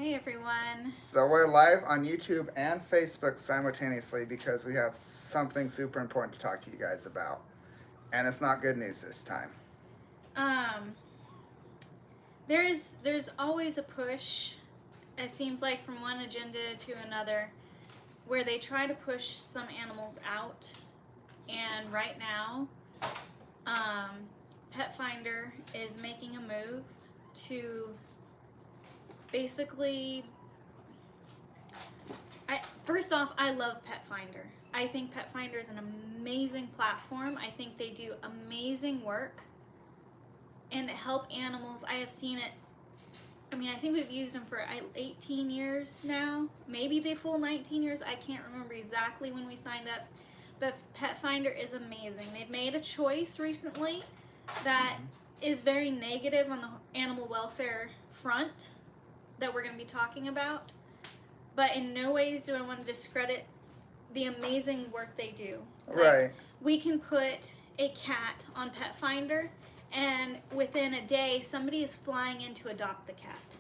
Hey everyone. So we're live on YouTube and Facebook simultaneously because we have something super important to talk to you guys about. And it's not good news this time. Um, there's always a push, it seems like, from one agenda to another, where they try to push some animals out. And right now, Petfinder is making a move to basically. First off, I love Petfinder. I think Petfinder is an amazing platform. I think they do amazing work and help animals. I have seen it. I mean, I think we've used them for 18 years now, maybe the full 19 years. I can't remember exactly when we signed up, but Petfinder is amazing. They've made a choice recently that is very negative on the animal welfare front that we're going to be talking about, but in no ways do I want to discredit the amazing work they do. Right. We can put a cat on Petfinder, and within a day, somebody is flying in to adopt the cat.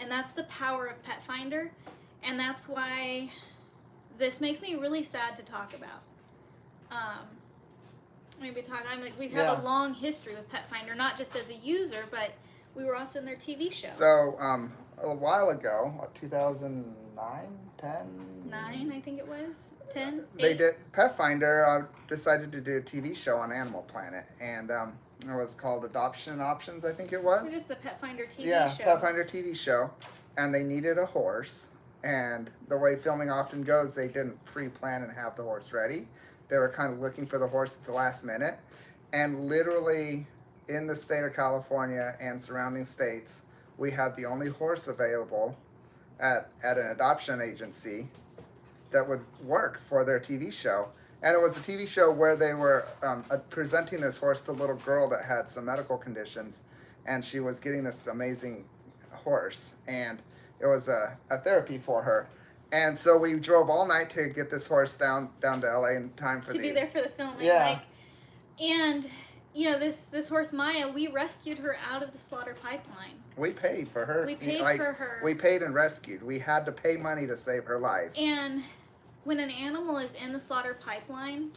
And that's the power of Petfinder, and that's why this makes me really sad to talk about. We've had a long history with Petfinder, not just as a user, but we were also in their TV show. So, a while ago, 2009, 10? 9, I think it was. 10? They did, Petfinder decided to do a TV show on Animal Planet, and it was called Adoption Options, I think it was. It is the Petfinder TV show. Yeah, Petfinder TV show, and they needed a horse, and the way filming often goes, they didn't pre-plan and have the horse ready. They were kind of looking for the horse at the last minute, and literally in the state of California and surrounding states, we had the only horse available at an adoption agency that would work for their TV show. And it was a TV show where they were presenting this horse to a little girl that had some medical conditions, and she was getting this amazing horse, and it was a therapy for her. And so we drove all night to get this horse down to LA in time for to be there for the filming. Yeah. And you know, this horse Maya, we rescued her out of the slaughter pipeline. We paid for her. We paid for her. We paid and rescued. We had to pay money to save her life. And when an animal is in the slaughter pipeline,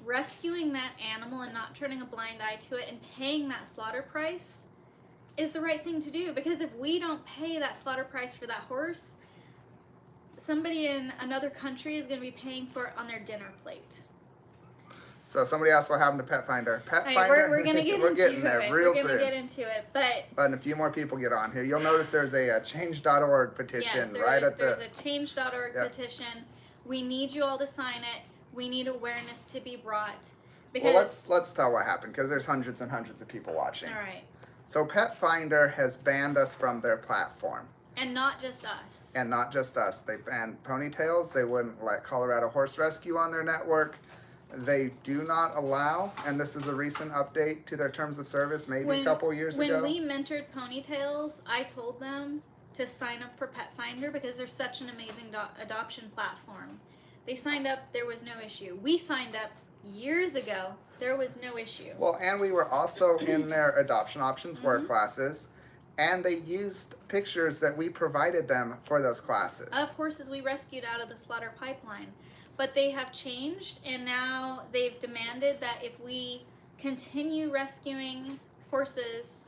rescuing that animal and not turning a blind eye to it and paying that slaughter price is the right thing to do. Because if we don't pay that slaughter price for that horse, somebody in another country is going to be paying for it on their dinner plate. So somebody asked what happened to Petfinder. Petfinder, we're going to get we're into getting there it. real We're soon. going to get into it, but a few more people get on here. You'll notice there's a change.org petition there's a change.org petition. We need you all to sign it. We need awareness to be brought. Because well, let's tell what happened, because there's hundreds and hundreds of people watching. All right. So Petfinder has banned us from their platform. And not just us. And not just us. They banned ponytails. They wouldn't let Colorado Horse Rescue on their network. They do not allow, and this is a recent update to their terms of service, maybe a couple years ago. When we mentored ponytails, I told them to sign up for Petfinder because they're such an amazing adoption platform. They signed up, there was no issue. We signed up years ago, there was no issue. Well, and we were also in their adoption options work classes, and they used pictures that we provided them for those classes. Of horses we rescued out of the slaughter pipeline. But they have changed, and now they've demanded that if we continue rescuing horses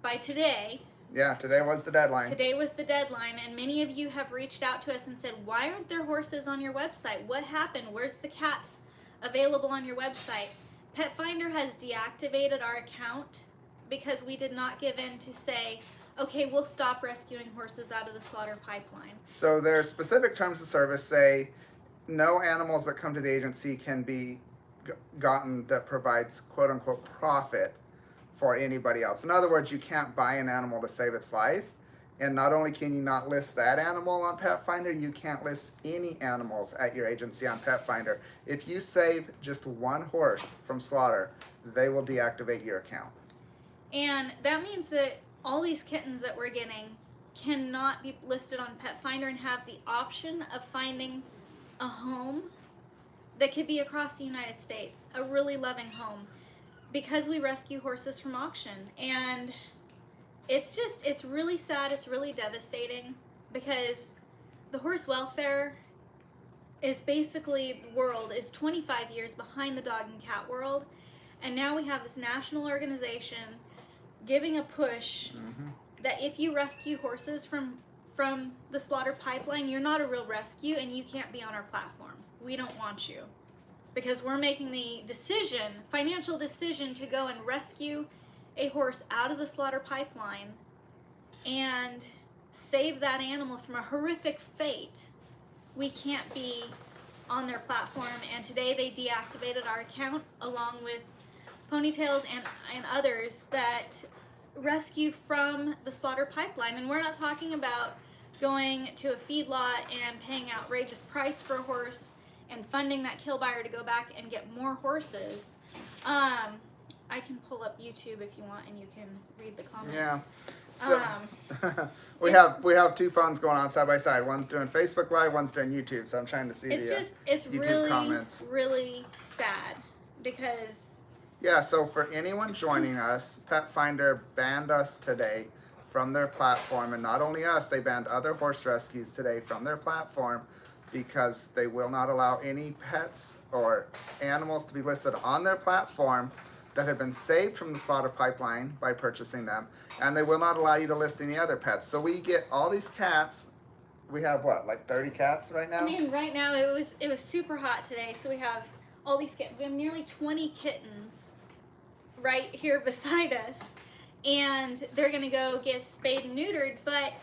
by today. Yeah, today was the deadline. Today was the deadline, and many of you have reached out to us and said, why aren't there horses on your website? What happened? Where's the cats available on your website? Petfinder has deactivated our account because we did not give in to say, okay, we'll stop rescuing horses out of the slaughter pipeline. So their specific terms of service say no animals that come to the agency can be gotten that provides quote-unquote profit for anybody else. In other words, you can't buy an animal to save its life, and not only can you not list that animal on Petfinder, you can't list any animals at your agency on Petfinder. If you save just one horse from slaughter, they will deactivate your account. And that means that all these kittens that we're getting cannot be listed on Petfinder and have the option of finding a home that could be across the United States, a really loving home, because we rescue horses from auction. And it's really sad, it's really devastating because the horse welfare is basically, the world is 25 years behind the dog and cat world, and now we have this national organization giving a push that if you rescue horses from the slaughter pipeline, you're not a real rescue and you can't be on our platform. We don't want you, because we're making the financial decision to go and rescue a horse out of the slaughter pipeline and save that animal from a horrific fate. We can't be on their platform, and today they deactivated our account along with Ponytails and others that rescue from the slaughter pipeline. And we're not talking about going to a feedlot and paying outrageous price for a horse and funding that kill buyer to go back and get more horses. I can pull up YouTube if you want, and you can read the comments. Yeah. So we have two phones going on side by side. One's doing Facebook Live, one's doing YouTube. So I'm trying to see it's YouTube really, comments. Really sad because. Yeah. So for anyone joining us, Petfinder banned us today from their platform, and not only us, they banned other horse rescues today from their platform because they will not allow any pets or animals to be listed on their platform that have been saved from the slaughter pipeline by purchasing them, and they will not allow you to list any other pets. So we get all these cats. We have what, like 30 cats right now? I mean, right now it was super hot today, so we have all these kittens. We have nearly 20 kittens right here beside us, and they're gonna go get spayed and neutered, but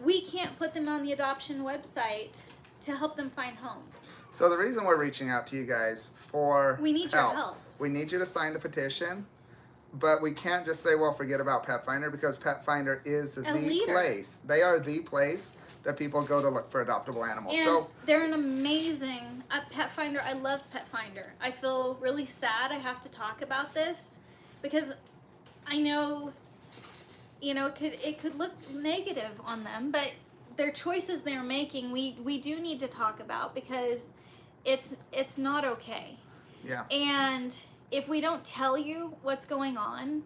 we can't put them on the adoption website to help them find homes. So the reason we're reaching out to you guys for we need your help. We need you to sign the petition, but we can't just say, well, forget about Petfinder, because Petfinder is the place. They are the place that people go to look for adoptable animals. And so they're an amazing Petfinder. I love Petfinder. I feel really sad I have to talk about this because I know, it could look negative on them, but their choices they're making, we do need to talk about because it's not okay. Yeah. And if we don't tell you what's going on,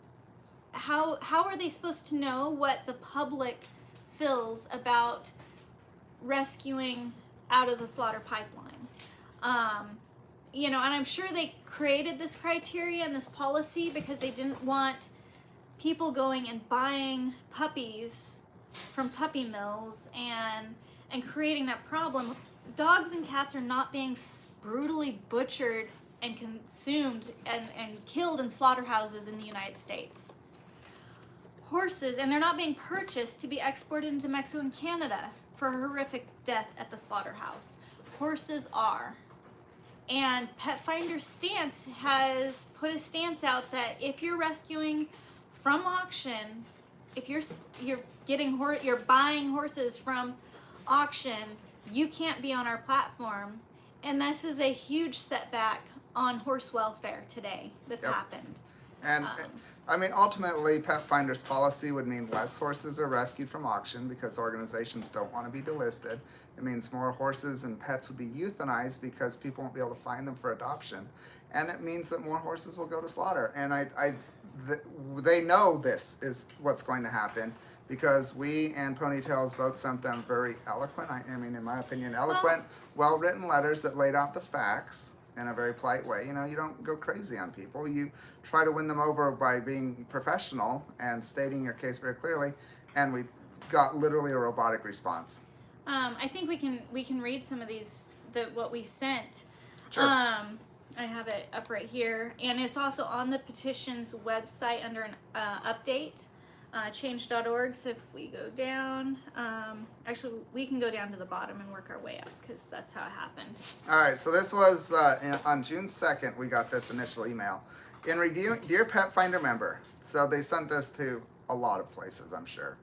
how are they supposed to know what the public feels about rescuing out of the slaughter pipeline? And I'm sure they created this criteria and this policy because they didn't want people going and buying puppies from puppy mills and creating that problem. Dogs and cats are not being brutally butchered and consumed and killed in slaughterhouses in the United States. Horses, and they're not being purchased to be exported into Mexico and Canada for horrific death at the slaughterhouse. Horses are. And Petfinder's stance has put a stance out that if you're rescuing from auction, if you're buying horses from auction, you can't be on our platform. And this is a huge setback on horse welfare today that's happened. And I mean, ultimately, Petfinder's policy would mean less horses are rescued from auction because organizations don't want to be delisted. It means more horses and pets would be euthanized because people won't be able to find them for adoption. And it means that more horses will go to slaughter. And they know this is what's going to happen because we and Ponytails both sent them very eloquent, I mean, in my opinion, eloquent, well-written letters that laid out the facts in a very polite way. You don't go crazy on people. You try to win them over by being professional and stating your case very clearly, and we got literally a robotic response. I think we can read some of these, what we sent. Sure. I have it up right here, and it's also on the Petitions website under an update, change.org. So if we go down, actually we can go down to the bottom and work our way up because that's how it happened. All right, so this was on June 2nd, we got this initial email. In reviewing, dear Petfinder member, so they sent this to a lot of places, I'm sure.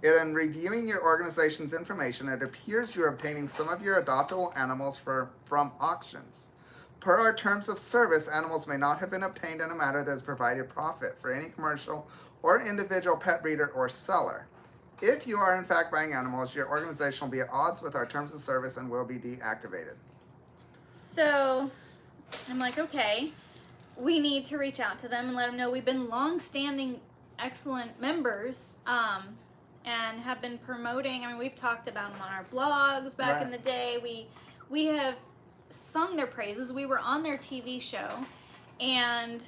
In reviewing your organization's information, it appears you're obtaining some of your adoptable animals from auctions. Per our terms of service, animals may not have been obtained in a manner that has provided profit for any commercial or individual pet breeder or seller. If you are in fact buying animals, your organization will be at odds with our terms of service and will be deactivated. So I'm like, okay, we need to reach out to them and let them know we've been long-standing excellent members, and have been promoting. I mean, we've talked about them on our blogs back in the day. We have sung their praises. We were on their TV show, and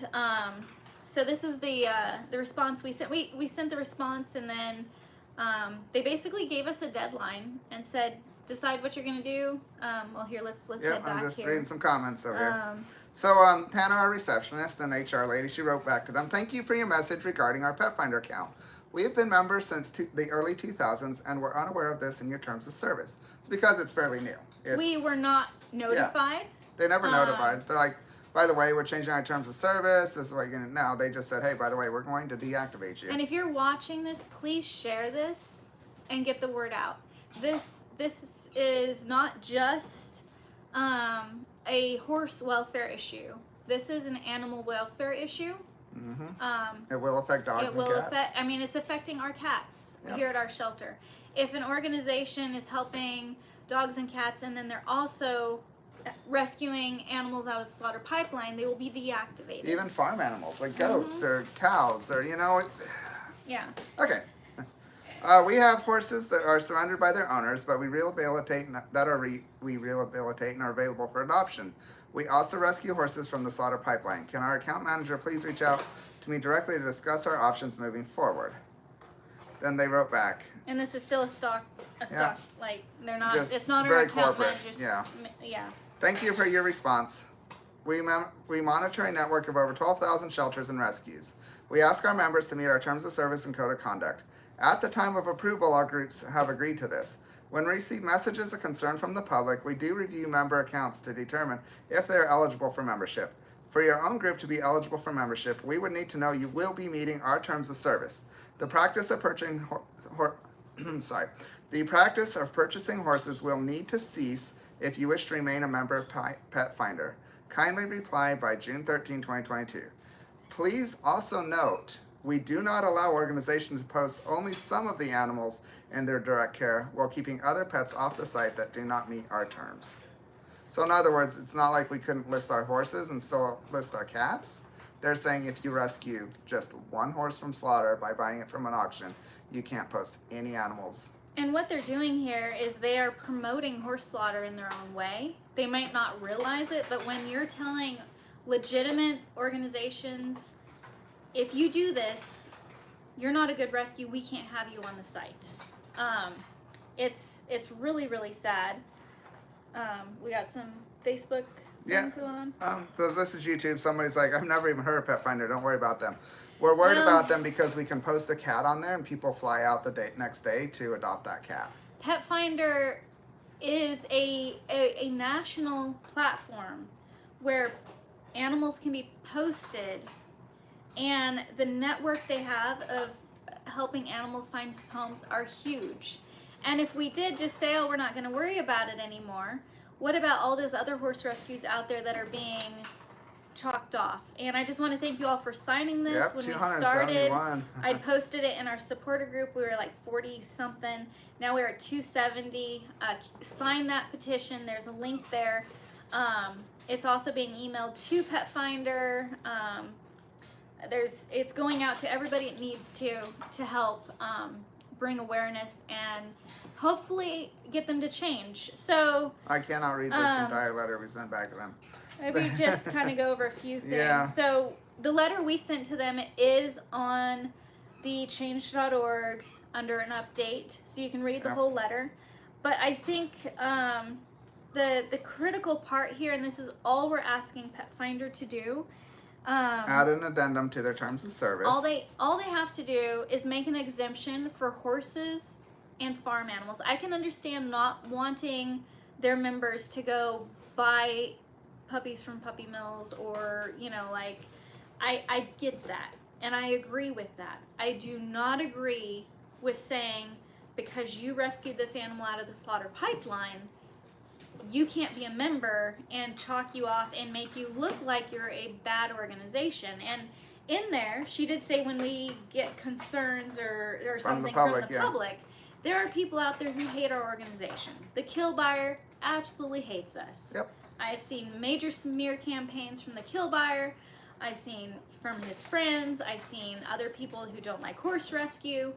so this is the response we sent. We sent the response, and then they basically gave us a deadline and said, decide what you're gonna do. Well, here, let's head back. I'm just here. reading some comments over here. So Hannah, our receptionist and HR lady, she wrote back to them, "Thank you for your message regarding our Petfinder account. We have been members since the early 2000s and were unaware of this in your terms of service. It's because it's fairly new. We were not notified. They never notified. They're like, by the way, we're changing our terms of service. This is what you're going to now. They just said, hey, by the way, we're going to deactivate you. And if you're watching this, please share this and get the word out. This is not just a horse welfare issue. This is an animal welfare issue. Mm-hmm. It will affect dogs and cats. I mean, it's affecting our cats here at our shelter. If an organization is helping dogs and cats, and then they're also rescuing animals out of the slaughter pipeline, they will be deactivated. Even farm animals like goats or cows, or Yeah. Okay. We have horses that are surrendered by their owners, but we rehabilitate and are available for adoption. We also rescue horses from the slaughter pipeline. Can our account manager please reach out to me directly to discuss our options moving forward? Then they wrote back. And this is still a stock, like they're not, Just it's not our very account corporate. manager's. Yeah. Thank you for your response. We monitor a network of over 12,000 shelters and rescues. We ask our members to meet our terms of service and code of conduct. At the time of approval, our groups have agreed to this. When we receive messages of concern from the public, we do review member accounts to determine if they are eligible for membership. For your own group to be eligible for membership, we would need to know you will be meeting our terms of service. The practice of purchasing horses will need to cease if you wish to remain a member of Petfinder. Kindly reply by June 13, 2022. Please also note, we do not allow organizations to post only some of the animals in their direct care while keeping other pets off the site that do not meet our terms. So in other words, it's not like we couldn't list our horses and still list our cats. They're saying if you rescue just one horse from slaughter by buying it from an auction, you can't post any animals. And what they're doing here is they are promoting horse slaughter in their own way. They might not realize it, but when you're telling legitimate organizations, if you do this, you're not a good rescue, we can't have you on the site. It's really, really sad. We got some Facebook things going on. So this is YouTube. Somebody's like, I've never even heard of Petfinder. Don't worry about them. We're worried about them because we can post a cat on there and people fly out the next day to adopt that cat. Petfinder is a national platform where animals can be posted, and the network they have of helping animals find homes are huge. And if we did just say, oh, we're not going to worry about it anymore, what about all those other horse rescues out there that are being chalked off? And I just want to thank you all for signing this. Yep, when we started, 271. I posted it in our supporter group. We were like 40 something. Now we're at 270. Sign that petition. There's a link there. It's also being emailed to Petfinder. It's going out to everybody it needs to help bring awareness and hopefully get them to change. So I cannot read this entire letter we sent back to them. Maybe just kind of go over a few things. Yeah. So the letter we sent to them is on the change.org under an update, so you can read the whole letter. But I think the critical part here, and this is all we're asking Petfinder to do, add an addendum to their terms of service. all they have to do is make an exemption for horses and farm animals. I can understand not wanting their members to go buy puppies from puppy mills, or I get that, and I agree with that. I do not agree with saying because you rescued this animal out of the slaughter pipeline, you can't be a member, and chalk you off and make you look like you're a bad organization. And in there, she did say when we get concerns or something from the public, there are people out there who hate our organization. The Kill Buyer absolutely hates us. Yep. I've seen major smear campaigns from the Kill Buyer. I've seen from his friends. I've seen other people who don't like horse rescue.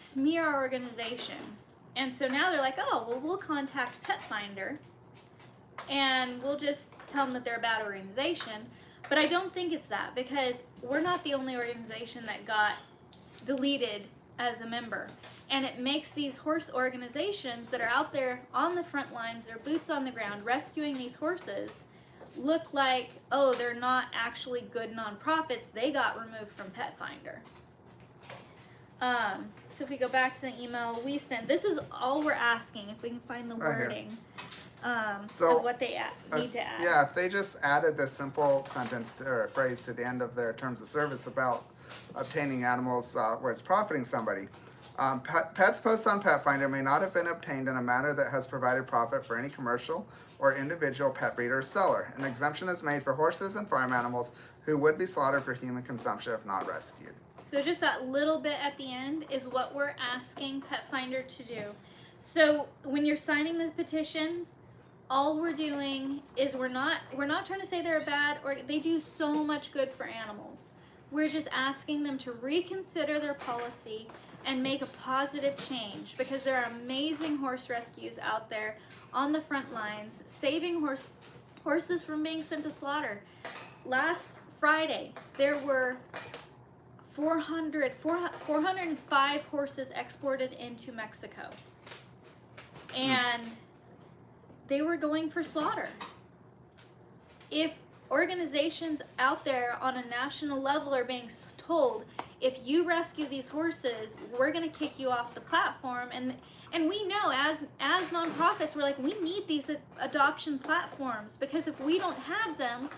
smear our organization. And so now they're like, oh, well, we'll contact Petfinder and we'll just tell them that they're a bad organization. But I don't think it's that, because we're not the only organization that got deleted as a member. And it makes these horse organizations that are out there on the front lines, their boots on the ground, rescuing these horses, look like, oh, they're not actually good nonprofits. They got removed from Petfinder. So if we go back to the email we sent, this is all we're asking, if we can find the Right here. wording So, of what they need to add. Yeah, if they just added this simple sentence or phrase to the end of their terms of service about obtaining animals where it's profiting somebody. Pets posted on Petfinder may not have been obtained in a manner that has provided profit for any commercial or individual pet breeder or seller. An exemption is made for horses and farm animals who would be slaughtered for human consumption if not rescued. So just that little bit at the end is what we're asking Petfinder to do. So when you're signing this petition, all we're doing is we're not trying to say they're bad, or they do so much good for animals. We're just asking them to reconsider their policy and make a positive change, because there are amazing horse rescues out there on the front lines, saving horses from being sent to slaughter. Last Friday, there were 405 horses exported into Mexico. And they were going for slaughter. If organizations out there on a national level are being told, if you rescue these horses, we're going to kick you off the platform, and we know as nonprofits, we're like, we need these adoption platforms, because if we don't have them,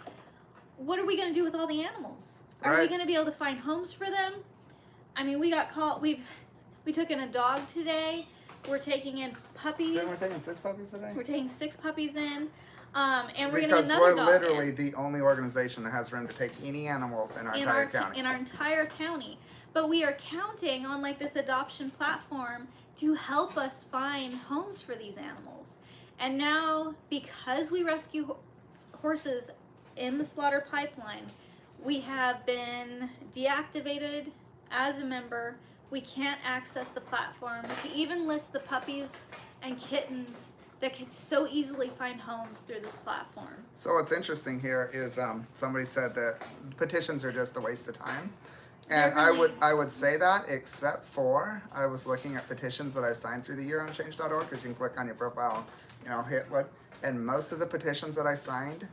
what are we going to do with all the animals? Are we going to be able to find homes for them? I mean, we got caught. We took in a dog today. We're taking in puppies. Then we're taking 6 puppies today? We're taking 6 puppies in. And we're because getting another dog we're literally in. the only organization that has room to take any animals in our entire county. In our entire county. But we are counting on like this adoption platform to help us find homes for these animals. And now, because we rescue horses in the slaughter pipeline, we have been deactivated as a member. We can't access the platform to even list the puppies and kittens that could so easily find homes through this platform. So what's interesting here is somebody said that petitions are just a waste of time. And Really? I would say that, except for I was looking at petitions that I signed through the year on change.org, because you can click on your profile and hit what, and most of the petitions that I signed,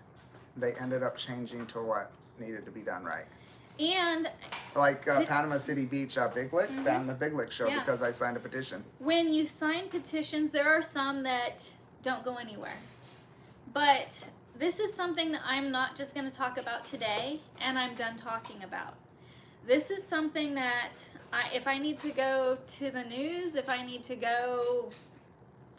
they ended up changing to what needed to be done right. And Like Panama City Beach Big Lick banned the Big Lick show Yeah. because I signed a petition. when you sign petitions, there are some that don't go anywhere. But this is something that I'm not just going to talk about today, and I'm done talking about. This is something that if I need to go to the news, if I need to go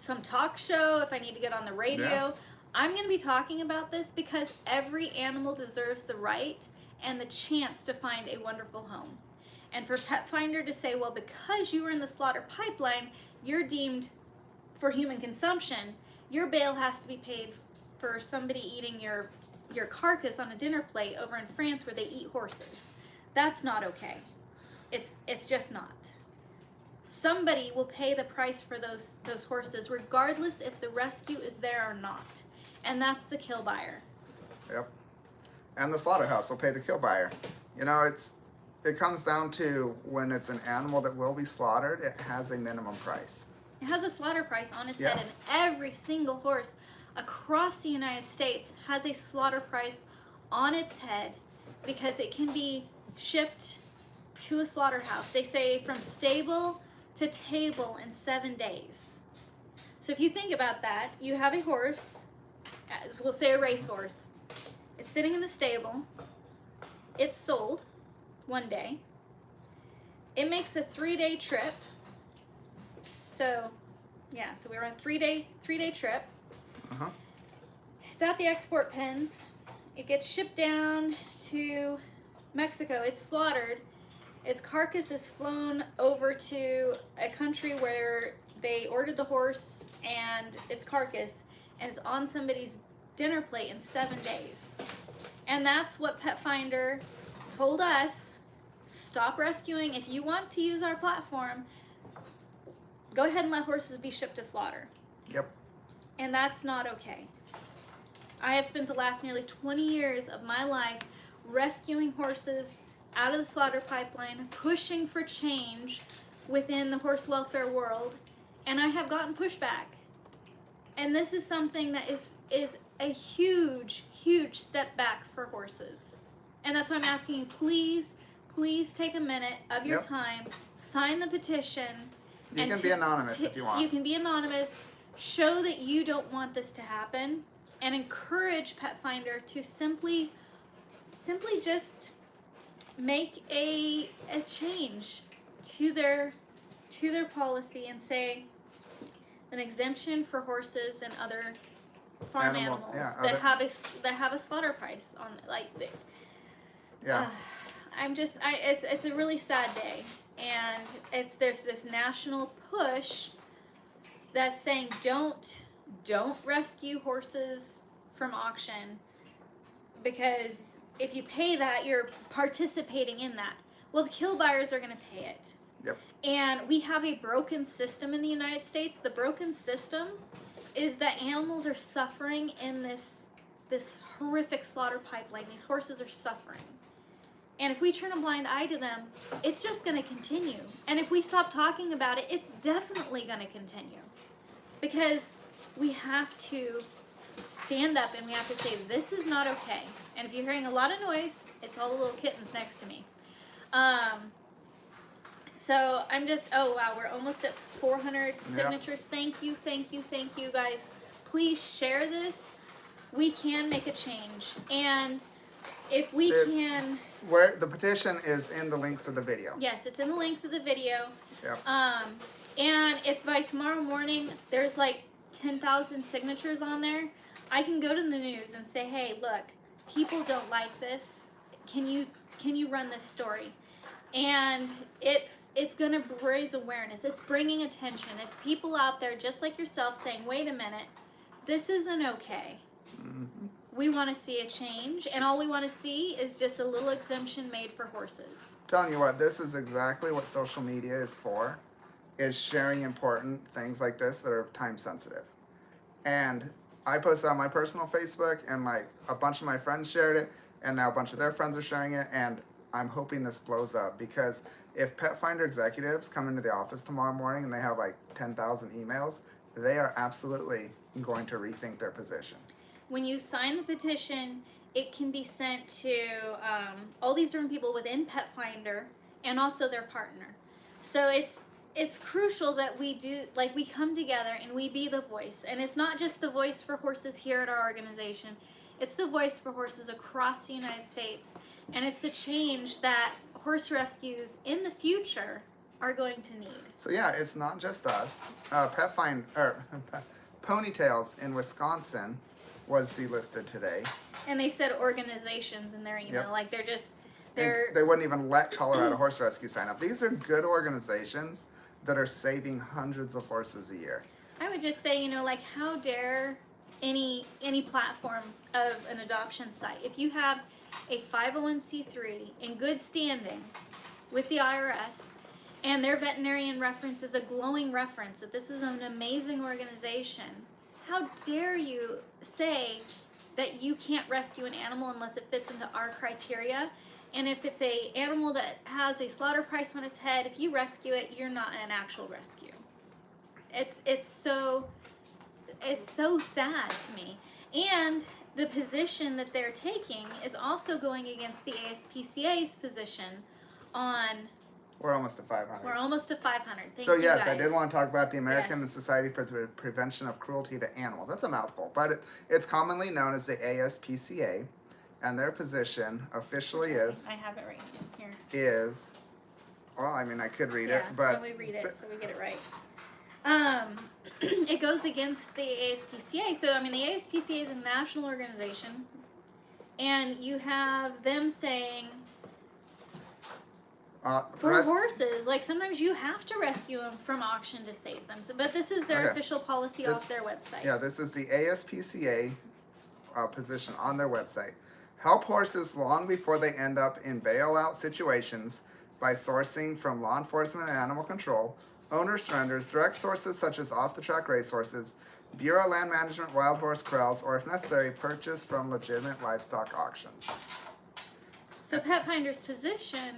some talk show, if I need to get on the radio, Yeah. I'm going to be talking about this, because every animal deserves the right and the chance to find a wonderful home. And for Petfinder to say, well, because you were in the slaughter pipeline, you're deemed for human consumption, your bail has to be paid for somebody eating your carcass on a dinner plate over in France where they eat horses. That's not okay. It's just not. Somebody will pay the price for those horses, regardless if the rescue is there or not. And that's the kill buyer. Yep. And the slaughterhouse will pay the kill buyer. It comes down to when it's an animal that will be slaughtered, it has a minimum price. It has a slaughter price on its Yeah. head, and every single horse across the United States has a slaughter price on its head, because it can be shipped to a slaughterhouse. They say from stable to table in 7 days. So if you think about that, you have a horse, we'll say a racehorse. It's sitting in the stable. It's sold one day. It makes a 3-day trip. So we were on a three day trip. Uh-huh. It's at the export pens. It gets shipped down to Mexico. It's slaughtered. Its carcass is flown over to a country where they ordered the horse and its carcass, and it's on somebody's dinner plate in 7 days. And that's what Petfinder told us. Stop rescuing. If you want to use our platform, go ahead and let horses be shipped to slaughter. Yep. And that's not okay. I have spent the last nearly 20 years of my life rescuing horses out of the slaughter pipeline, pushing for change within the horse welfare world, and I have gotten pushback. And this is something that is a huge, huge step back for horses. And that's why I'm asking you, please take a minute of your time, sign the petition. You can be anonymous if you want. You can be anonymous. Show that you don't want this to happen, and encourage Petfinder to simply just make a change to their policy and say an exemption for horses and other farm animals that have a slaughter price on it's a really sad day, and there's this national push that's saying don't rescue horses from auction, because if you pay that, you're participating in that. Well, the kill buyers are going to pay it. Yep. And we have a broken system in the United States. The broken system is that animals are suffering in this horrific slaughter pipeline. These horses are suffering. And if we turn a blind eye to them, it's just going to continue. And if we stop talking about it, it's definitely going to continue. Because we have to stand up and we have to say, this is not okay. And if you're hearing a lot of noise, it's all the little kittens next to me. So I'm just, oh wow, we're almost at 400 signatures. Thank you guys. Please share this. We can make a change. And if we can... Where the petition is in the links of the video. Yes, it's in the links of the video. Yep. And if by tomorrow morning there's like 10,000 signatures on there, I can go to the news and say, hey, look, people don't like this. Can you run this story? And it's going to raise awareness. It's bringing attention. It's people out there just like yourself saying, wait a minute, this isn't okay. Mm-hmm. We want to see a change, and all we want to see is just a little exemption made for horses. I'm telling you what, this is exactly what social media is for, is sharing important things like this that are time sensitive. And I posted on my personal Facebook, and a bunch of my friends shared it, and now a bunch of their friends are sharing it, and I'm hoping this blows up, because if Petfinder executives come into the office tomorrow morning and they have 10,000 emails, they are absolutely going to rethink their position. When you sign the petition, it can be sent to all these different people within Petfinder and also their partner. So it's crucial that we come together and we be the voice. And it's not just the voice for horses here at our organization. It's the voice for horses across the United States. And it's the change that horse rescues in the future are going to need. So yeah, it's not just us. Ponytails in Wisconsin was delisted today. And they said organizations in their email. Yep. They wouldn't even let Colorado Horse Rescue sign up. These are good organizations that are saving hundreds of horses a year. I would just say, how dare any platform of an adoption site, if you have a 501c3 in good standing with the IRS, and their veterinarian reference is a glowing reference that this is an amazing organization, how dare you say that you can't rescue an animal unless it fits into our criteria? And if it's an animal that has a slaughter price on its head, if you rescue it, you're not an actual rescue. It's so sad to me. And the position that they're taking is also going against the ASPCA's position on... We're almost to 500. We're almost to 500. Thank you, guys. I did want to talk about the American Society for the Prevention of Cruelty to Animals. That's a mouthful, but it's commonly known as the ASPCA, and their position officially is... I have it right here. Is... Well, I could read it, but... Can we read it so we get it right? It goes against the ASPCA. So, the ASPCA is a national organization, and you have them saying... for horses, sometimes you have to rescue them from auction to save them. So, but this is their official policy off their website. Yeah, this is the ASPCA position on their website. Help horses long before they end up in bailout situations by sourcing from law enforcement and animal control, owner surrenders, direct sources such as off-the-track racehorses, Bureau Land Management wild horse corrals, or if necessary, purchase from legitimate livestock auctions. So Petfinder's position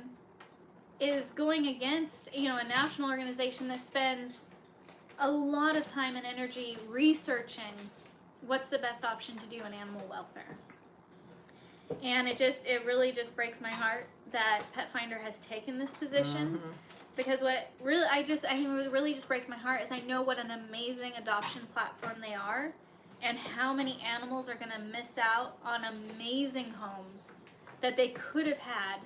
is going against, a national organization that spends a lot of time and energy researching what's the best option to do in animal welfare. And it really just breaks my heart that Petfinder has taken this position. Because what really just breaks my heart is I know what an amazing adoption platform they are, and how many animals are going to miss out on amazing homes that they could have had,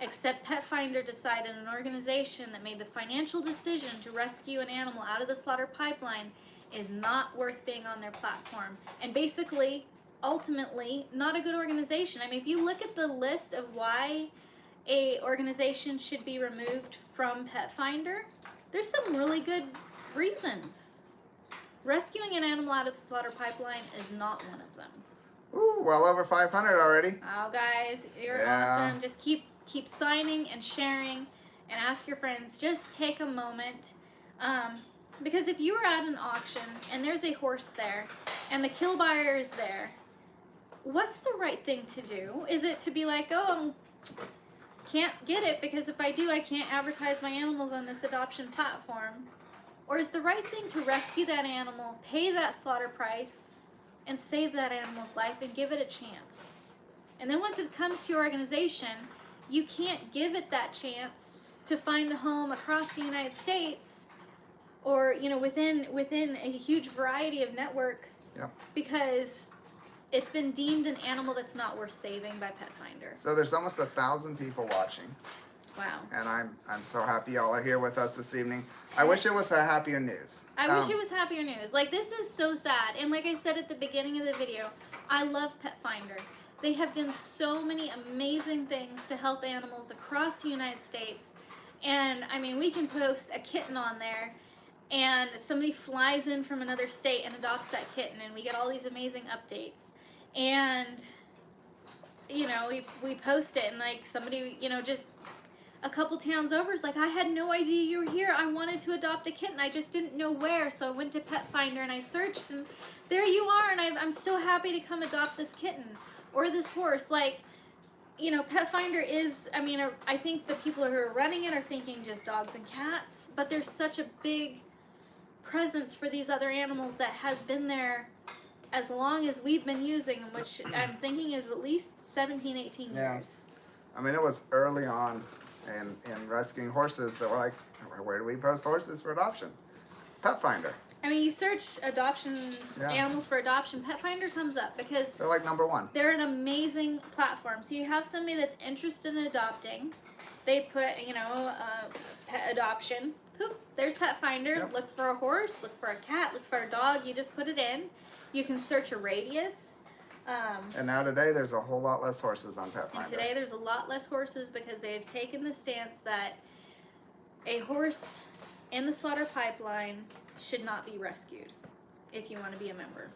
except Petfinder decided, an organization that made the financial decision to rescue an animal out of the slaughter pipeline is not worth being on their platform. And basically, ultimately, not a good organization. I mean, if you look at the list of why a organization should be removed from Petfinder, there's some really good reasons. Rescuing an animal out of the slaughter pipeline is not one of them. Ooh, well over 500 already. Oh, guys, you're awesome. Just keep signing and sharing, and ask your friends. Just take a moment, because if you were at an auction and there's a horse there and the kill buyer is there, what's the right thing to do? Is it to be like, oh, can't get it because if I do, I can't advertise my animals on this adoption platform? Or is the right thing to rescue that animal, pay that slaughter price, and save that animal's life and give it a chance? And then once it comes to your organization, you can't give it that chance to find a home across the United States, or within a huge variety of network, because it's been deemed an animal that's not worth saving by Petfinder. So there's almost 1,000 people watching. Wow. And I'm so happy y'all are here with us this evening. I wish it was for happier news. I wish it was happier news. Like, this is so sad. And like I said at the beginning of the video, I love Petfinder. They have done so many amazing things to help animals across the United States. And I mean, we can post a kitten on there, and somebody flies in from another state and adopts that kitten, and we get all these amazing updates. And we post it, and like somebody, just a couple towns over is like, I had no idea you were here. I wanted to adopt a kitten. I just didn't know where. So I went to Petfinder and I searched, and there you are. And I'm so happy to come adopt this kitten or this horse. Like, Petfinder is, I think the people who are running it are thinking just dogs and cats, but there's such a big presence for these other animals that has been there as long as we've been using them, which I'm thinking is at least 17, 18 years. I mean, it was early on in rescuing horses, so we're like, where do we post horses for adoption? Petfinder. I mean, you search animals for adoption, Petfinder comes up because they're like number one. They're an amazing platform. So you have somebody that's interested in adopting, they put, pet adoption, poop, there's Petfinder. Yep. Look for a horse, look for a cat, look for a dog, you just put it in. You can search a radius. And now today there's a whole lot less horses on Petfinder. And today there's a lot less horses because they've taken the stance that a horse in the slaughter pipeline should not be rescued if you want to be a member.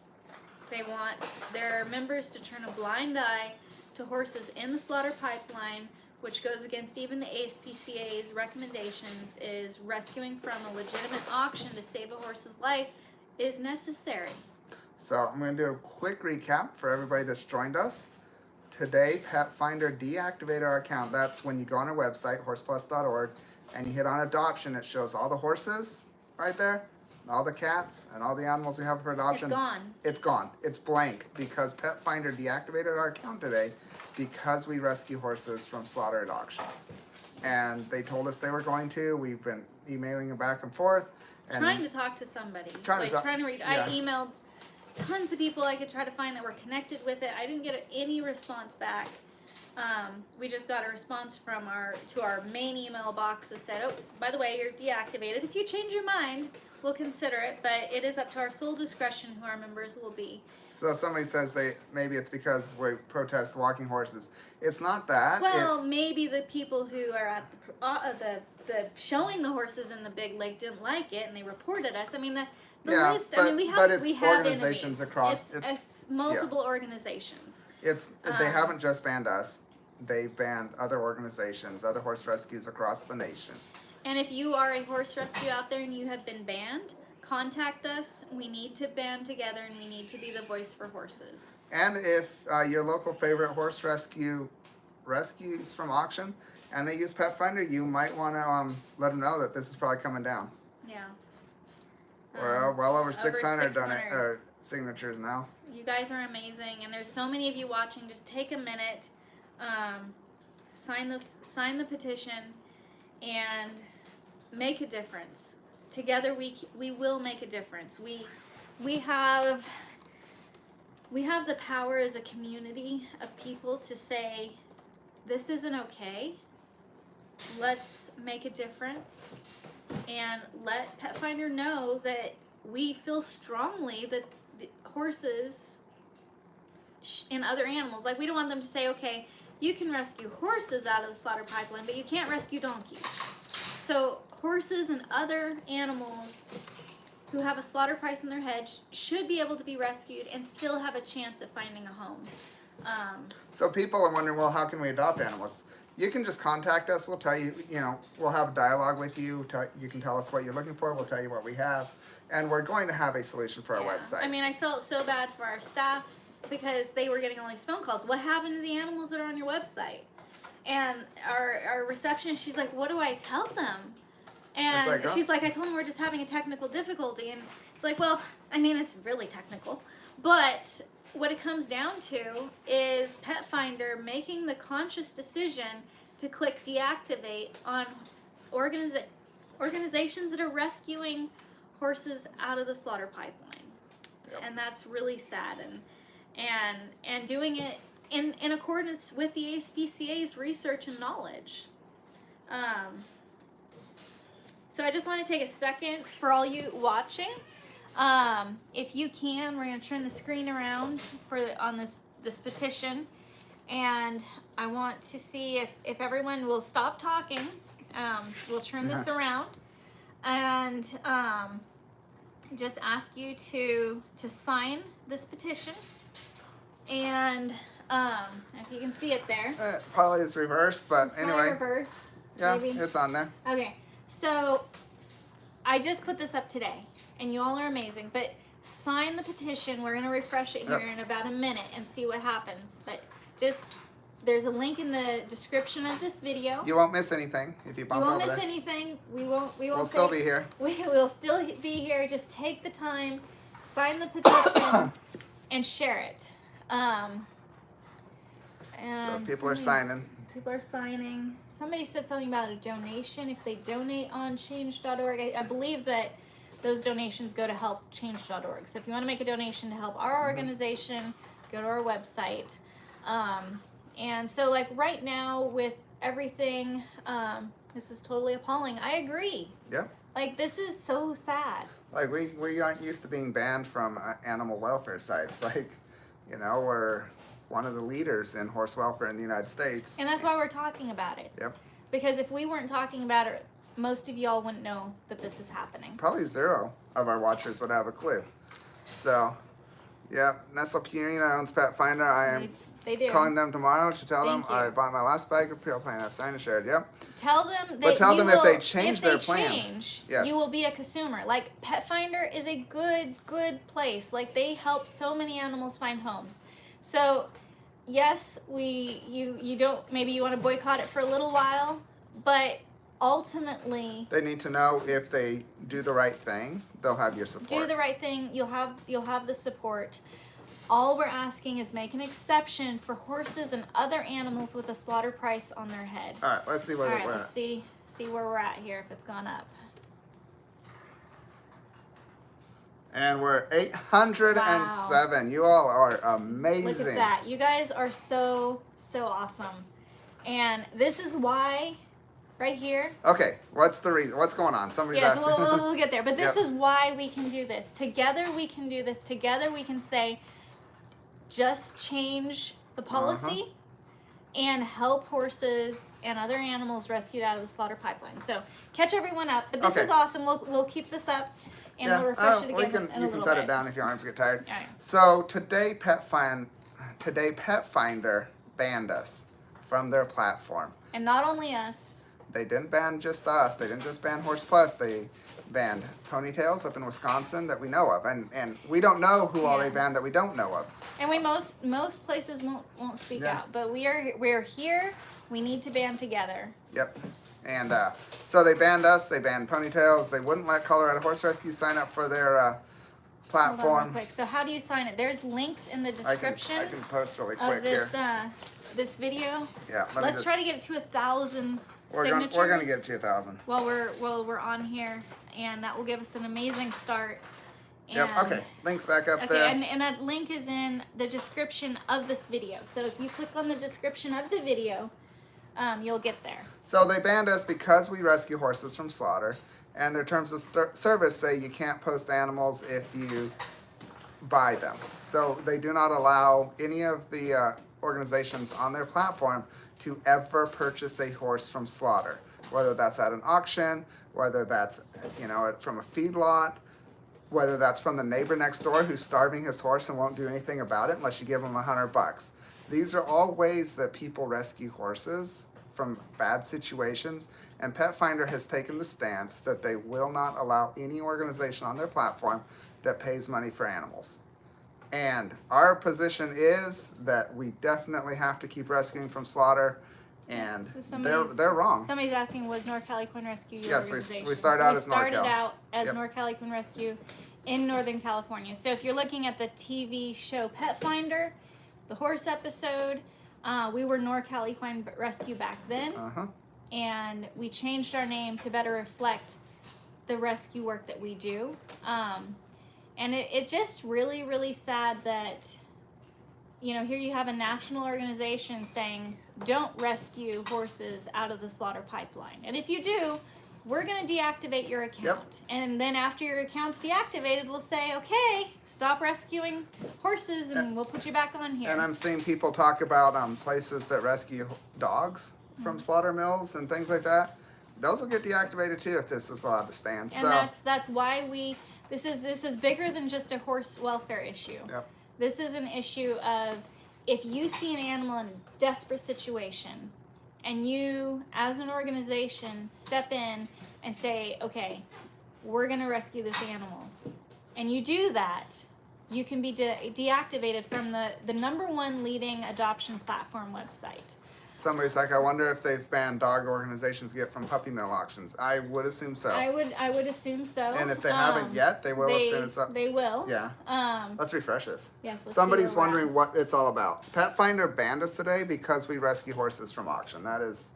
They want their members to turn a blind eye to horses in the slaughter pipeline, which goes against even the ASPCA's recommendations. Is rescuing from a legitimate auction to save a horse's life is necessary. So I'm going to do a quick recap for everybody that's joined us. Today, Petfinder deactivated our account. That's when you go on our website, horseplus.org, and you hit on adoption. It shows all the horses right there, and all the cats, and all the animals we have for adoption. It's gone. It's gone. It's blank because Petfinder deactivated our account today because we rescue horses from slaughter at auctions. And they told us they were going to. We've been emailing them back and forth. And trying to talk to somebody. Trying to reach. Yeah. I emailed tons of people I could try to find that were connected with it. I didn't get any response back. We just got a response from our main email box that said, oh, by the way, you're deactivated. If you change your mind, we'll consider it, but it is up to our sole discretion who our members will be. So somebody says maybe it's because we protest walking horses. It's not that. Well, maybe the people who are at the showing the horses in the big lake didn't like it, and they reported us. I mean, the list. But, we but it's have organizations enemies. across. It's multiple organizations. They haven't just banned us. They've banned other organizations, other horse rescues across the nation. And if you are a horse rescue out there and you have been banned, contact us. We need to band together, and we need to be the voice for horses. And if your local favorite horse rescues from auction and they use Petfinder, you might want to let them know that this is probably coming down. Yeah. We're well over 600 600. signatures now. You guys are amazing, and there's so many of you watching. Just take a minute, sign the petition, and make a difference. Together, we will make a difference. We have the power as a community of people to say, this isn't okay. Let's make a difference, and let Petfinder know that we feel strongly that the horses and other animals, like, we don't want them to say, okay, you can rescue horses out of the slaughter pipeline, but you can't rescue donkeys. So horses and other animals who have a slaughter price in their head should be able to be rescued and still have a chance at finding a home. So people are wondering, well, how can we adopt animals? You can just contact us. We'll tell you, we'll have a dialogue with you. You can tell us what you're looking for. We'll tell you what we have. And we're going to have a solution for our website. I mean, I felt so bad for our staff because they were getting all these phone calls. What happened to the animals that are on your website? And our receptionist, she's like, what do I tell them? And she's like, I told them we're just having a technical difficulty. And it's like, well, I mean, it's really technical. But what it comes down to is Petfinder making the conscious decision to click deactivate on organizations that are rescuing horses out of the slaughter pipeline. Yep. And that's really sad. And doing it in accordance with the ASPCA's research and knowledge. So I just want to take a second for all you watching. If you can, we're going to turn the screen around on this petition, and I want to see if everyone will stop talking. We'll turn this around, and just ask you to sign this petition. And if you can see it there, probably is reversed, but it's anyway, reversed. Yeah, maybe. It's on there. Okay, so I just put this up today, and you all are amazing, but sign the petition. We're going to refresh it here in about a minute and see what happens. But there's a link in the description of this video. You won't miss anything if you bump over there. You won't miss anything. We'll still be here. We will still be here. Just take the time, sign the petition, and share it. So people are signing. People are signing. Somebody said something about a donation. If they donate on change.org, I believe that those donations go to help change.org. So if you want to make a donation to help our organization, go to our website. And so, like, right now with everything, this is totally appalling. I agree. Yeah. Like, this is so sad. Like, we aren't used to being banned from animal welfare sites. Like, we're one of the leaders in horse welfare in the United States. And that's why we're talking about it. Yep. Because if we weren't talking about it, most of y'all wouldn't know that this is happening. Probably 0 of our watchers would have a clue. So, yeah, Nestle Purina owns Petfinder. I am calling them tomorrow to tell them I bought my last bag of Peel Plan. I've signed and shared. Yep. Tell them that but tell them if they change their plan. Yes. You will be a consumer. Like, Petfinder is a good place. Like, they help so many animals find homes. So, yes, you don't, maybe you want to boycott it for a little while, but ultimately they need to know if they do the right thing, they'll have your support. Do the right thing, you'll have the support. All we're asking is make an exception for horses and other animals with a slaughter price on their head. All right, let's see where we're at. Let's see where we're at here, if it's gone up. And we're 807. Wow. You all are amazing. Look at that. You guys are so awesome. And this is why, right here. Okay, what's the reason? What's going on? Somebody's asking. Yes, we'll get there. But this is why we can do this. Together we can do this. Together we can say, just change the policy and help horses and other animals rescued out of the slaughter pipeline. So catch everyone up. But this is awesome. We'll keep this up. And we'll refresh it again you can set it down if your arms get tired. All right. So today Petfinder banned us from their platform. And not only us. they didn't ban just us. They didn't just ban Horse Plus. They banned Ponytails up in Wisconsin that we know of, and we don't know who all they banned that we don't know of. And we most places won't speak Yeah. out, but we're here. We need to band together. Yep. And so they banned us. They banned Ponytails. They wouldn't let Colorado Horse Rescue sign up for their Hold on platform. real quick. So how do you sign it? There's links in the description I can post really of quick here. this video. Yeah. Let me Let's just, try to get it to 1,000 signatures. we're gonna get to 2,000. while we're on here, and that will give us an amazing start. Yep. And- Okay. Links back up Okay, there. and that link is in the description of this video. So if you click on the description of the video, you'll get there. So they banned us because we rescue horses from slaughter, and their terms of service say you can't post animals if you buy them. So they do not allow any of the organizations on their platform to ever purchase a horse from slaughter, whether that's at an auction, whether that's from a feedlot, whether that's from the neighbor next door who's starving his horse and won't do anything about it unless you give him $100. These are all ways that people rescue horses from bad situations, and Petfinder has taken the stance that they will not allow any organization on their platform that pays money for animals. And our position is that we definitely have to keep rescuing from slaughter, and So they're wrong. Somebody's asking, was North Equine Rescue your Yes, we organization? started out as started NorCal. out as Yep. North Equine Rescue in Northern California. So if you're looking at the TV show Petfinder, the horse episode, we were NorCal Equine Rescue back then, and we changed our name to better reflect the rescue work that we do. And it's just really, really sad that, here you have a national organization saying, don't rescue horses out of the slaughter pipeline. And if you do, we're going to deactivate your account. And then after your account's deactivated, we'll say, okay, stop rescuing horses and we'll put you back on here. And I'm seeing people talk about places that rescue dogs from slaughter mills and things like that. Those will get deactivated too if this is allowed to stand. And that's why this is bigger than just a horse welfare issue. Yep. This is an issue of, if you see an animal in a desperate situation and you, as an organization, step in and say, okay, we're going to rescue this animal, and you do that, you can be deactivated from the #1 leading adoption platform website. Somebody's like, I wonder if they've banned dog organizations get from puppy mill auctions. I would assume so. I would assume so. And if they haven't yet, they will as soon as they will. Yeah. Let's refresh this. Yes. Let's Somebody's see where we're wondering at. what it's all about. Petfinder banned us today because we rescue horses from auction. That is,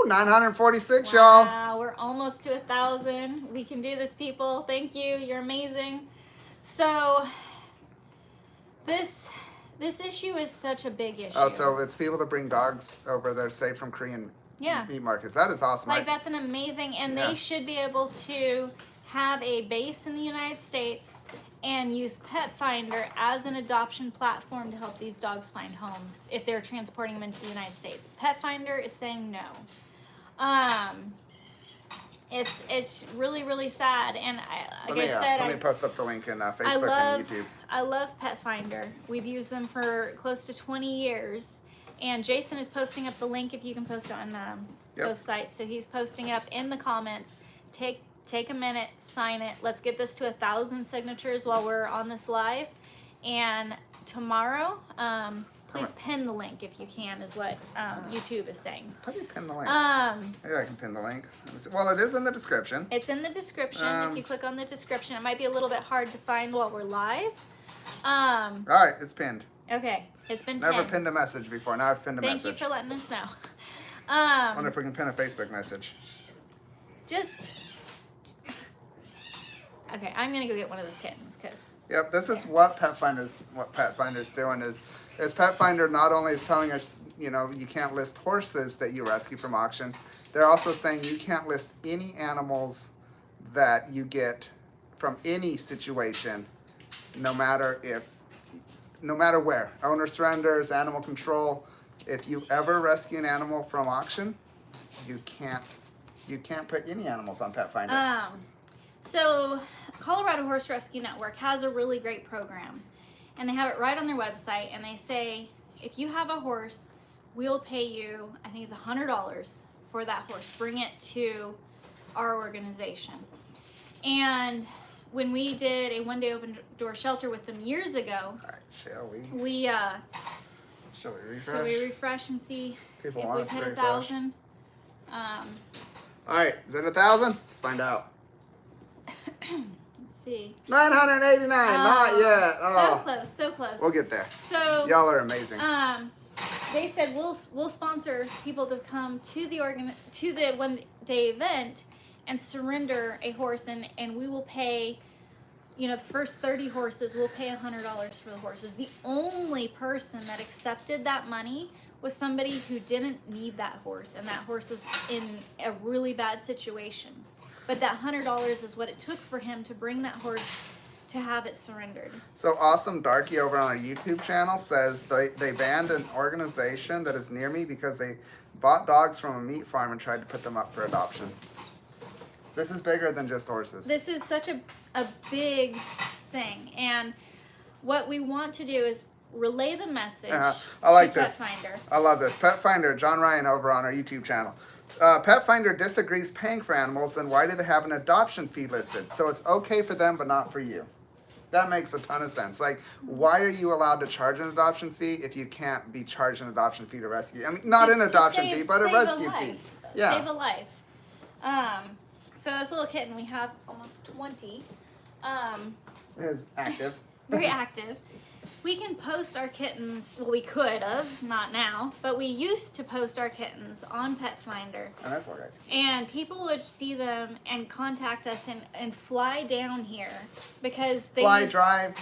946, y'all. Wow, we're almost to 1,000. We can do this, people. Thank you. You're amazing. So this issue is such a big issue. Oh, so it's people that bring dogs over there, say from Korean meat markets. That is awesome. Like, that's an amazing, and they should be able to have a base in the United States and use Petfinder as an adoption platform to help these dogs find homes if they're transporting them into the United States. Petfinder is saying no. It's really, really sad, and let me post up the link in Facebook and YouTube. I love Petfinder. We've used them for close to 20 years, and Jason is posting up the link if you can post it on those sites. So he's posting it up in the comments. Take a minute, sign it. Let's get this to 1,000 signatures while we're on this live, and tomorrow, please pin the link if you can, is what YouTube is saying. How do you pin the link? Maybe I can pin the link. Well, it is in the description. It's in the description. If you click on the description, it might be a little bit hard to find while we're live. All right, it's pinned. Okay, it's been Never pinned. pinned a message before. Now I've pinned a message. Thank you for letting us know. I wonder if we can pin a Facebook message. Okay, I'm gonna go get one of those kittens because. Yep, this is what Petfinder's doing is Petfinder not only is telling us, you can't list horses that you rescue from auction, they're also saying you can't list any animals that you get from any situation, no matter where. Owner surrenders, animal control. If you ever rescue an animal from auction, you can't put any animals on Petfinder. So Colorado Horse Rescue Network has a really great program, and they have it right on their website, and they say, if you have a horse, we'll pay you, I think it's $100 for that horse. Bring it to our organization. And when we did a one-day open door shelter with them years ago, All right, shall we? Shall we refresh? we refresh and see People if want we've us to hit refresh. 1,000? All right, is it 1,000? Let's find out. Let's see. 989, not yet. Oh, So close, so close. we'll get there. So Y'all are amazing. they said we'll sponsor people to come to the one-day event and surrender a horse, and we will pay. The first 30 horses, we'll pay $100 for the horses. The only person that accepted that money was somebody who didn't need that horse, and that horse was in a really bad situation. But that $100 is what it took for him to bring that horse to have it surrendered. So Awesome Darky over on our YouTube channel says they banned an organization that is near me because they bought dogs from a meat farm and tried to put them up for adoption. This is bigger than just horses. This is such a big thing, and what we want to do is relay the message. I like to this. Petfinder. I love this. Petfinder, John Ryan over on our YouTube channel. Petfinder disagrees paying for animals, then why do they have an adoption fee listed? So it's okay for them, but not for you. That makes a ton of sense. Like, why are you allowed to charge an adoption fee if you can't be charged an adoption fee to rescue? I mean, not Just an to adoption save- fee, but a save rescue fee. life. Yeah. Save a life. So this little kitten, we have almost 20. Is active. Very active. We can post our kittens, well, we could have, not now, but we used to post our kittens on Petfinder. And that's what guys. And people would see them and contact us and fly down here because they Fly, drive,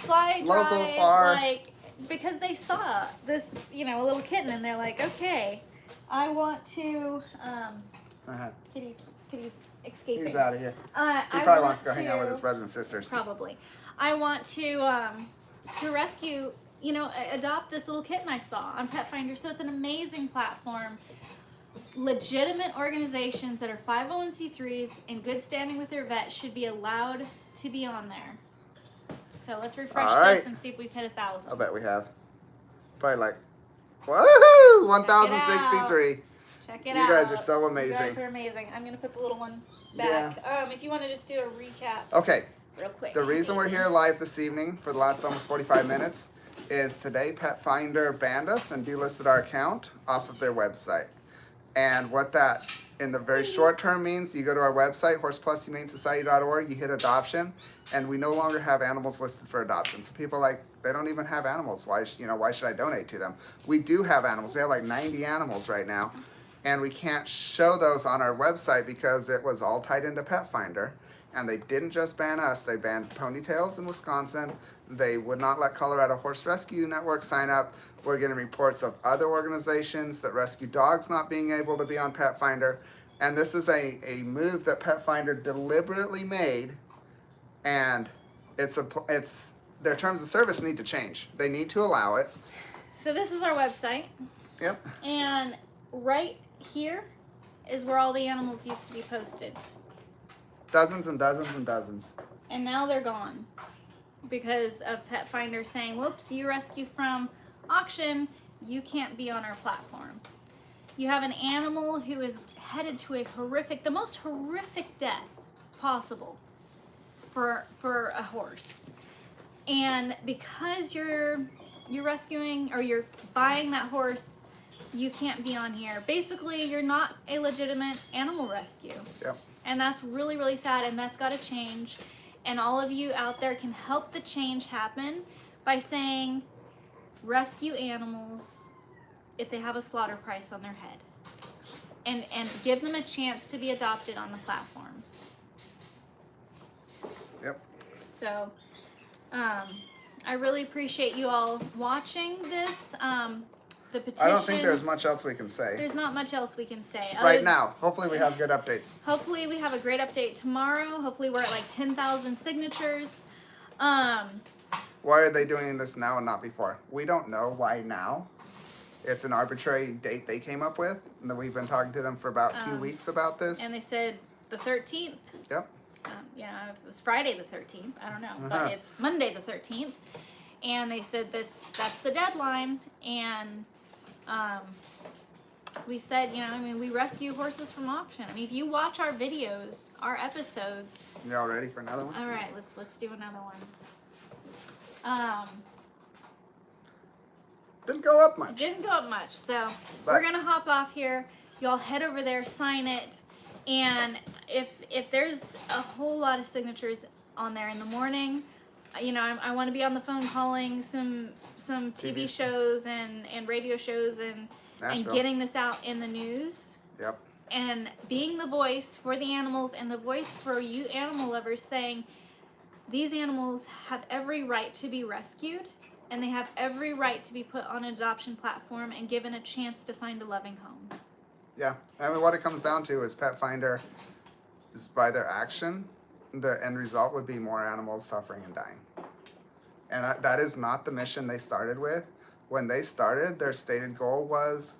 local, far. like, because they saw this, a little kitten, and they're like, okay, I want to, kitty's escaping. He's out of here. He I probably wants want to go hang out with his brothers and sisters. Probably. I want to rescue, adopt this little kitten I saw on Petfinder. So it's an amazing platform. Legitimate organizations that are 501c3s in good standing with their vet should be allowed to be on there. So let's refresh All right. this and see if we've hit 1,000. I bet we have. Probably like, woohoo! 1,063. Check it You out. guys are so You amazing. guys are amazing. I'm going to put the little one back. If you want to just do a recap Okay, real quick. the reason we're here live this evening for the last almost 45 minutes is today Petfinder banned us and delisted our account off of their website. And what that in the very short term means, you go to our website, horseplushumanesociety.org, you hit adoption, and we no longer have animals listed for adoption. So people are like, they don't even have animals. Why should I donate to them? We do have animals. We have like 90 animals right now. And we can't show those on our website because it was all tied into Petfinder. And they didn't just ban us, they banned Ponytails in Wisconsin. They would not let Colorado Horse Rescue Network sign up. We're getting reports of other organizations that rescue dogs not being able to be on Petfinder. And this is a move that Petfinder deliberately made. And their terms of service need to change. They need to allow it. So this is our website. Yep. And right here is where all the animals used to be posted. Dozens and dozens and dozens. And now they're gone because of Petfinder saying, whoops, you rescue from auction, you can't be on our platform. You have an animal who is headed to the most horrific death possible for a horse. And because you're rescuing or you're buying that horse, you can't be on here. Basically, you're not a legitimate animal rescue. Yep. And that's really, really sad, and that's got to change. And all of you out there can help the change happen by saying rescue animals if they have a slaughter price on their head. And give them a chance to be adopted on the platform. Yep. So, I really appreciate you all watching this. The petition. I don't think there's much else we can say. There's not much else we can say. Right now. Hopefully we have good updates. Hopefully we have a great update tomorrow. Hopefully we're at like 10,000 signatures. Why are they doing this now and not before? We don't know why now. It's an arbitrary date they came up with. And we've been talking to them for about 2 weeks about this. And they said the 13th. Yep. It was Friday the 13th. I don't know. But it's Monday the 13th. And they said that's the deadline. And we said, you know, I mean, we rescue horses from auction. I mean, if you watch our videos, our episodes. You all ready for another one? All right, let's do another one. Didn't go up much. Didn't go up much, so But- we're gonna hop off here. Y'all head over there, sign it, and if there's a whole lot of signatures on there in the morning, you know, I want to be on the phone calling some TV shows and radio shows and Nashville. getting this out in the news. Yep. And being the voice for the animals and the voice for you animal lovers, saying these animals have every right to be rescued and they have every right to be put on an adoption platform and given a chance to find a loving home. Yeah. I mean, what it comes down to is Petfinder is by their action, the end result would be more animals suffering and dying. And that is not the mission they started with. When they started, their stated goal was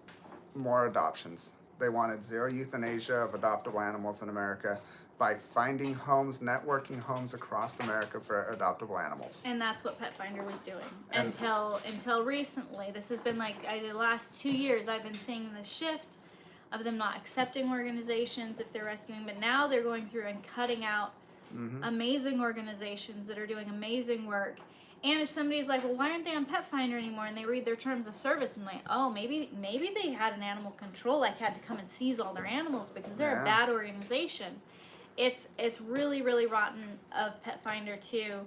more adoptions. They wanted zero euthanasia of adoptable animals in America by finding homes, networking homes across America for adoptable animals. And that's what Petfinder was doing And- until recently. This has been like the last 2 years I've been seeing the shift of them not accepting organizations if they're rescuing, but now they're going through and cutting out amazing organizations that are doing amazing work. And if somebody's like, well, why aren't they on Petfinder anymore? And they read their terms of service and like, oh, maybe they had an animal control, like had to come and seize all their animals because they're Yeah. a bad organization. It's really, really rotten of Petfinder to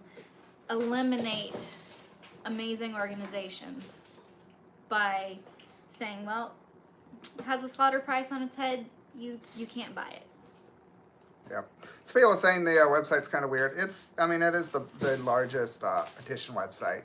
eliminate amazing organizations by saying, well, it has a slaughter price on its head, you can't buy it. Yep. So people are saying the website's kind of weird. It is the largest petition website.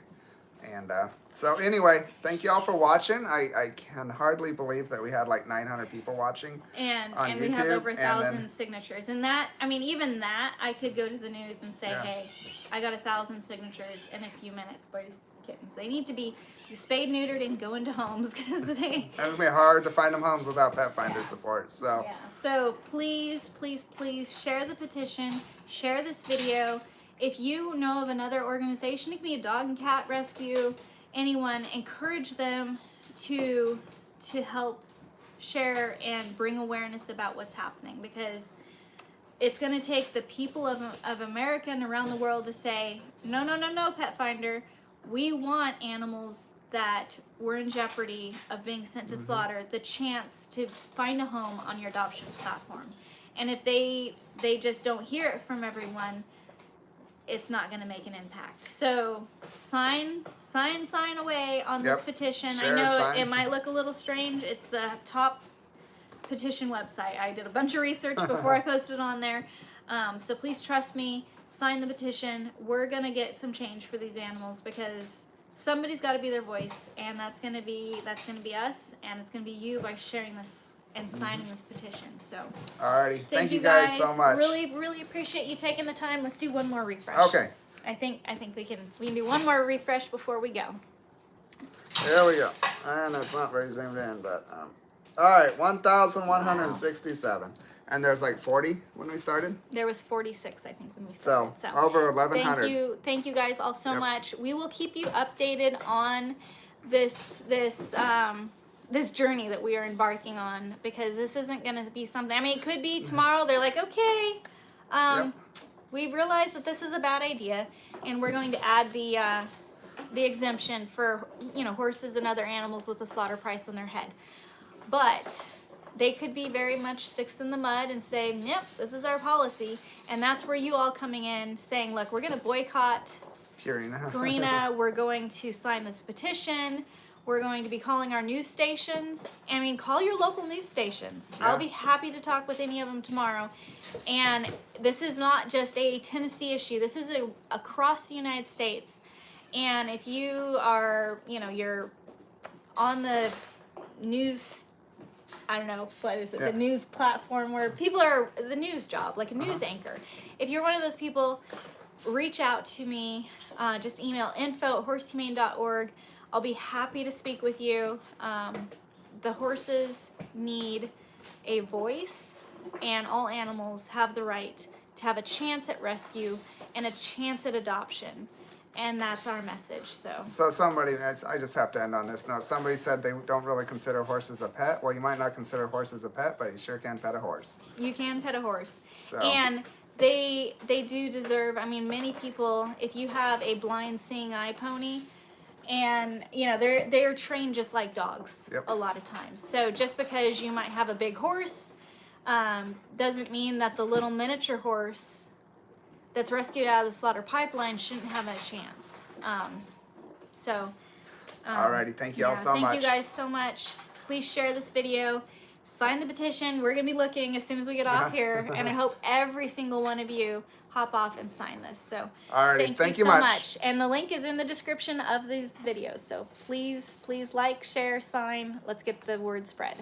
And so anyway, thank you all for watching. I can hardly believe that we had like 900 people watching. And on we have YouTube, over and 1,000 then- signatures. And that, I mean, even that, I could go to the news and say, Yeah. hey, I got 1,000 signatures in a few minutes, boys, kittens. They need to be spayed, neutered, and go into homes because they... It's going to be hard to find them homes without Petfinder support. So Yeah, so please, please, please share the petition, share this video. If you know of another organization, it can be a dog and cat rescue, anyone, encourage them to help share and bring awareness about what's happening, because it's going to take the people of America and around the world to say, no, no, no, no, Petfinder, we want animals that were in jeopardy of being sent to slaughter the chance to find a home on your adoption platform. And if they just don't hear it from everyone, it's not going to make an impact. So sign away on this Yep. petition. Share, I know sign. it might look a little strange. It's the top petition website. I did a bunch of research before I posted on there. So please trust me. Sign the petition. We're going to get some change for these animals because somebody's got to be their voice, and that's going to be us, and it's going to be you by sharing this and signing this petition. So alrighty. Thank you guys so much. Really, really appreciate you taking the time. Let's do one more refresh. Okay. I think we can do one more refresh before we go. There we go. And it's not very zoomed in, but alright, 1,167. And there's like 40 when we started. There was 46, I think, when we So, started. over 1,100. Thank you guys all so Yep. much. We will keep you updated on this journey that we are embarking on, because this isn't going to be something. I mean, it could be tomorrow. They're like, okay, Yep. we realized that this is a bad idea, and we're going to add the exemption for horses and other animals with a slaughter price on their head. But they could be very much sticks in the mud and say, yep, this is our policy. And that's where you all coming in saying, look, we're going to boycott Purina. We're going to sign this petition. We're going to be calling our news stations. I mean, call your local news stations. Yeah. I'll be happy to talk with any of them tomorrow. And this is not just a Tennessee issue. This is across the United States. And if you are, you're on the news, I don't know, what is it, Yeah. the news platform where people are, the news job, like a news anchor. If you're one of those people, reach out to me. Just email info@horsehumane.org. I'll be happy to speak with you. The horses need a voice, and all animals have the right to have a chance at rescue and a chance at adoption. And that's our message. So So somebody, I just have to end on this note. Somebody said they don't really consider horses a pet. Well, you might not consider horses a pet, but you sure can pet a horse. you can pet a horse. So. And they do deserve, I mean, many people, if you have a blind seeing eye pony, and you know they're trained just like dogs. Yep. A lot of times. So just because you might have a big horse doesn't mean that the little miniature horse that's rescued out of the slaughter pipeline shouldn't have a chance. Alrighty, thank you all so much. Thank you guys so much. Please share this video. Sign the petition. We're going to be looking as soon as we get off here. And I hope every single one of you hop off and sign this. So Alrighty, thank you so much. much. And the link is in the description of these videos. So please like, share, sign. Let's get the word spread.